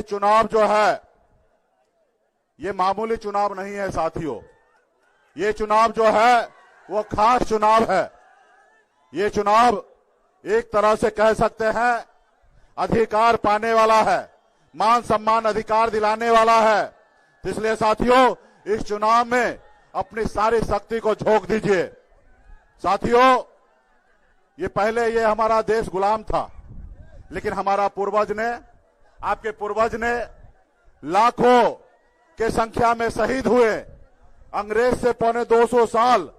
चुनाव जो है ये मामूली चुनाव नहीं है साथियों। ये चुनाव जो है वो खास चुनाव है। ये चुनाव एक तरह से कह सकते हैं अधिकार पाने वाला है, मान सम्मान अधिकार दिलाने वाला है। तो इसलिए साथियों इस चुनाव में अपनी सारी शक्ति को झोंक दीजिए। साथियों ये पहले ये हमारा देश गुलाम था, लेकिन हमारा पूर्वज ने, आपके पूर्वज ने लाखों के संख्या में शहीद हुए, अंग्रेज से 250 साल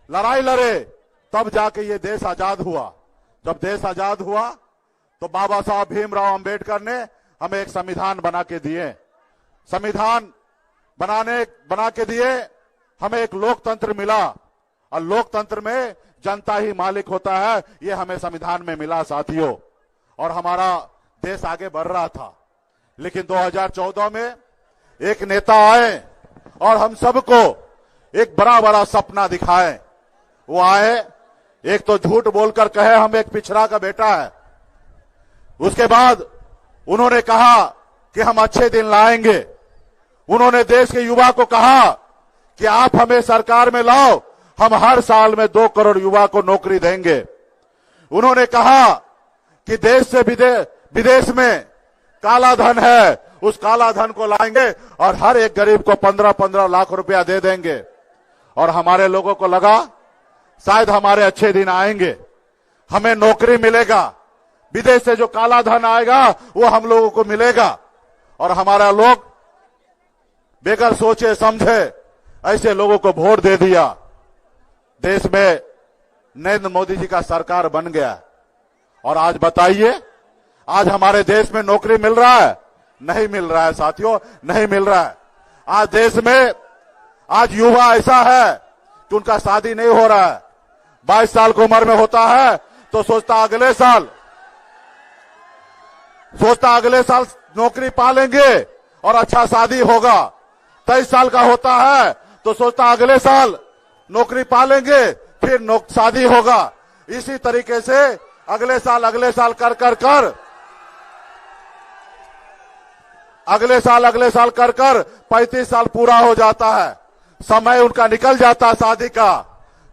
लड़ाई लड़े, तब जाके ये देश आजाद हुआ। जब देश आजाद हुआ तो बाबा साहब भीमराव अंबेडकर ने हमें एक संविधान बना के दिए। संविधान बना के दिए, हमें एक लोकतंत्र मिला, और लोकतंत्र में जनता ही मालिक होता है, ये हमें संविधान में मिला साथियों। और हमारा देश आगे बढ़ रहा था। लेकिन 2014 में एक नेता आए और हम सबको एक बड़ा बड़ा सपना दिखाए। वो आए, एक तो झूठ बोलकर कहे हम एक पिछड़ा का बेटा है। उसके बाद उन्होंने कहा कि हम अच्छे दिन लाएंगे। उन्होंने देश के युवा को कहा कि आप हमें सरकार में लाओ, हम हर साल में 2 करोड़ युवा को नौकरी देंगे। उन्होंने कहा कि देश से विदेश में काला धन है, उस काला धन को लाएंगे और हर एक गरीब को 15-15 लाख रुपया दे देंगे। और हमारे लोगों को लगा शायद हमारे अच्छे दिन आएंगे, हमें नौकरी मिलेगा, विदेश से जो काला धन आएगा वो हम लोगों को मिलेगा। और हमारा लोग बेगर सोचे समझे ऐसे लोगों को वोट दे दिया। देश में नरेंद्र मोदी जी का सरकार बन गया। और आज बताइए, आज हमारे देश में नौकरी मिल रहा है? नहीं मिल रहा है साथियों, नहीं मिल रहा है। आज देश में आज युवा ऐसा है कि उनका शादी नहीं हो रहा है। 22 साल की उम्र में होता है तो सोचता अगले साल नौकरी पा लेंगे और अच्छा शादी होगा। 23 साल का होता है तो सोचता अगले साल नौकरी पा लेंगे, फिर शादी होगा। इसी तरीके से अगले साल अगले साल कर कर 35 साल पूरा हो जाता है। समय उनका निकल जाता है शादी का,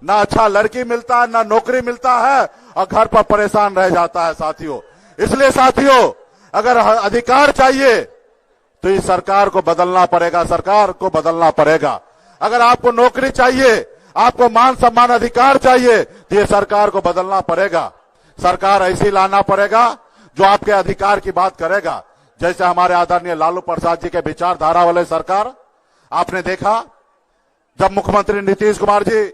ना अच्छा लड़की मिलता है, ना नौकरी मिलता है, और घर पर परेशान रह जाता है साथियों। इसलिए साथियों अगर अधिकार चाहिए तो इस सरकार को बदलना पड़ेगा, सरकार को बदलना पड़ेगा। अगर आपको नौकरी चाहिए, आपको मान सम्मान अधिकार चाहिए, तो ये सरकार को बदलना पड़ेगा। सरकार ऐसी लाना पड़ेगा जो आपके अधिकार की बात करेगा। जैसे हमारे आदरणीय लालू प्रसाद जी के विचारधारा वाले सरकार, आपने देखा जब मुख्यमंत्री नीतीश कुमार जी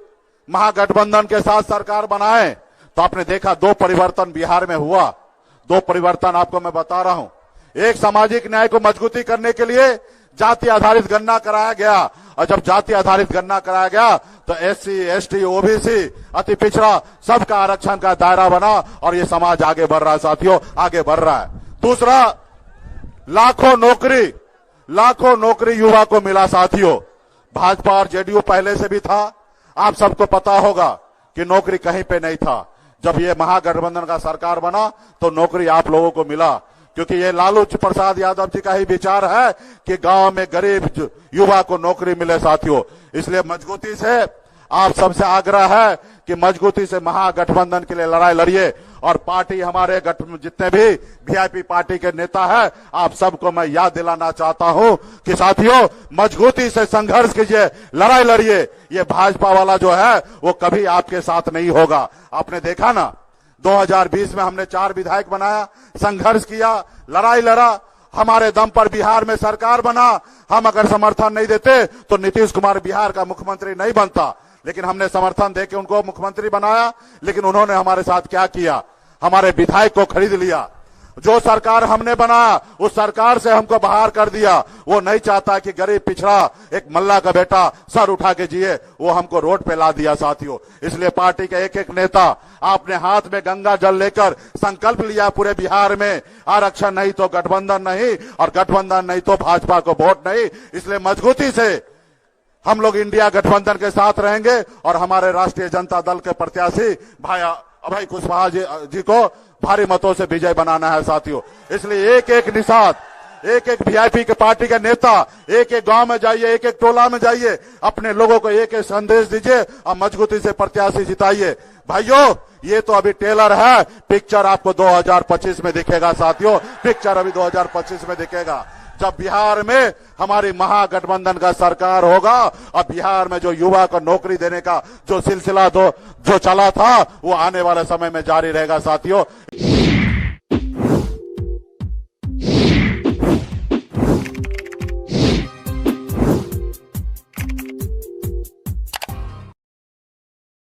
महागठबंधन के साथ सरकार बनाए तो आपने देखा 2 परिवर्तन बिहार में हुआ। 2 परिवर्तन आपको मैं बता रहा हूं। एक, सामाजिक न्याय को मजबूती करने के लिए जाति आधारित गणना कराया गया, और जब जाति आधारित गणना कराया गया तो SC, ST, OBC, अति पिछड़ा सबका आरक्षण का दायरा बना और ये समाज आगे बढ़ रहा है साथियों, आगे बढ़ रहा है। दूसरा, लाखों नौकरी युवा को मिला साथियों। भाजपा और जेडीयू पहले से भी था, आप सबको पता होगा कि नौकरी कहीं पे नहीं था। जब ये महागठबंधन का सरकार बना तो नौकरी आप लोगों को मिला, क्योंकि ये लालू प्रसाद यादव जी का ही विचार है कि गांव में गरीब युवा को नौकरी मिले साथियों। इसलिए मजबूती से आप सबसे आग्रह है कि मजबूती से महागठबंधन के लिए लड़ाई लड़िए। और पार्टी हमारे जितने भी वीआईपी पार्टी के नेता है, आप सबको मैं याद दिलाना चाहता हूं कि साथियों मजबूती से संघर्ष कीजिए, लड़ाई लड़िए। ये भाजपा वाला जो है वो कभी आपके साथ नहीं होगा। आपने देखा ना 2020 में हमने 4 विधायक बनाया, संघर्ष किया, लड़ाई लड़ा, हमारे दम पर बिहार में सरकार बना। हम अगर समर्थन नहीं देते तो नीतीश कुमार बिहार का मुख्यमंत्री नहीं बनता, लेकिन हमने समर्थन देके उनको मुख्यमंत्री बनाया। लेकिन उन्होंने हमारे साथ क्या किया, हमारे विधायक को खरीद लिया। जो सरकार हमने बनाया उस सरकार से हमको बाहर कर दिया। वो नहीं चाहता कि गरीब पिछड़ा एक मल्ला का बेटा सर उठा के जिए, वो हमको रोड पे ला दिया साथियों। इसलिए पार्टी के एक एक नेता आपने हाथ में गंगा जल लेकर संकल्प लिया पूरे बिहार में, आरक्षण नहीं तो गठबंधन नहीं, और गठबंधन नहीं तो भाजपा को वोट नहीं। इसलिए मजबूती से हम लोग इंडिया गठबंधन के साथ रहेंगे और हमारे राष्ट्रीय जनता दल के प्रत्याशी भाई अभय कुशवाहा जी को भारी मतों से विजय बनाना है साथियों। इसलिए एक एक निषाद एक एक वीआईपी के पार्टी के नेता एक एक गांव में जाइए, एक एक टोला में जाइए, अपने लोगों को एक एक संदेश दीजिए और मजबूती से प्रत्याशी जिताइए। भाइयों, ये तो अभी टेलर है, पिक्चर आपको 2025 में दिखेगा साथियों, पिक्चर अभी 2025 में दिखेगा, जब बिहार में हमारी महागठबंधन का सरकार होगा और बिहार में जो युवा को नौकरी देने का जो सिलसिला जो चला था वो आने वाले समय में जारी रहेगा साथियों।